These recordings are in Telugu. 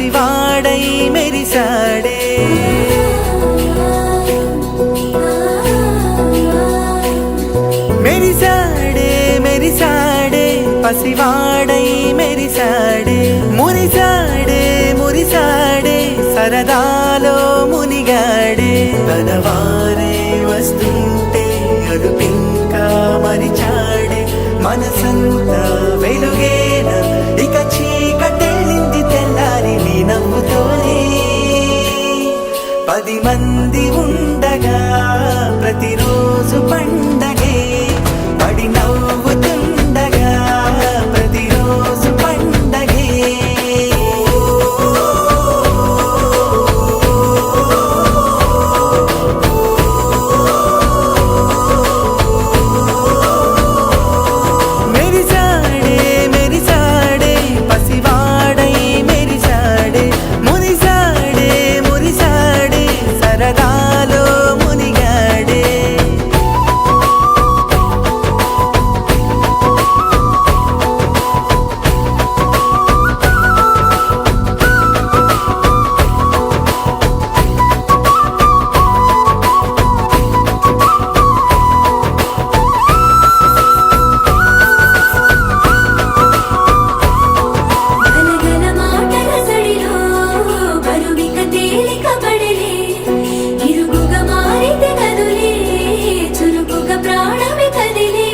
పసివాడై మెరిసాడే మెరిసాడే మెరిసాడే పసివాడై మెరిసాడే మురిసాడే మురిసాడే సరదాలో మునిగాడే తనవారే వస్తుంటే అదుపింకా మరిచాడే మనసంతా వెలుగేన ఇక చీకటెళ్ళింది తెల్లారి నీ నవ్వుతోనే 10 మంది ఉండగా ప్రతిరోజు పండగే పడి నవ్వుతుండగా ప్రతిరోజు పండగే మెరిసాడే మెరిసాడే పసివాడై మెరిసాడే మురిసాడే మురిసాడే సరదాలో మునిగాడే గలగల మాటల సడిలో బరువిక తేలిక పడలే ఇరుగుగా మారితే కదులే చురుకుగా ప్రాణమి కదిలే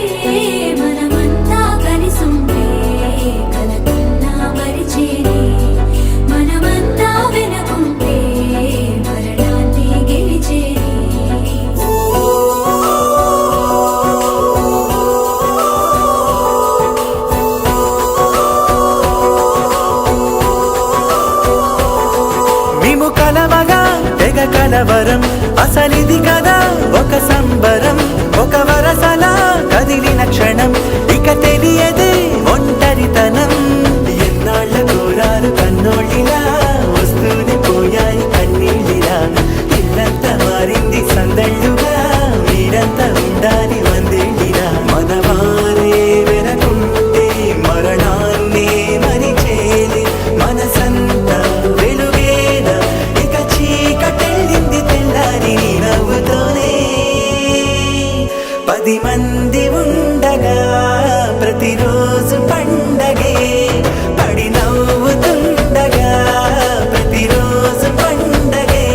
మనమంతా కలిసుంటే కలకన్నా మరిచేనే మనమంతా వెనకుంటే మరణాన్ని గెలిచేనే మేము కలవగా తెగ కలవరం అసలిది కదా ఒక సంబరం ఒక వరసలా కదిలిన క్షణం ఇక తెలియదే ఒంటరితనం ఎన్నాళ్ళ కోరారు కన్నోళ్ళిలా వస్తూనే పోయాయి కన్నీళ్ళిలా ఇల్లంతా మారింది సందళ్ళుగా మీరంతా ఉండాలి వందేళ్ళిలా మనవారే వెనకుంటే మరణాన్నే మరిచేలి మనసంతా వెలుగేన ఇక చీకటెళ్ళింది తెల్లారి నీ నవ్వుతోనే 10 మంది ఉండగా ప్రతిరోజు పండగే పడి నవ్వుతుండగా ప్రతిరోజు పండగే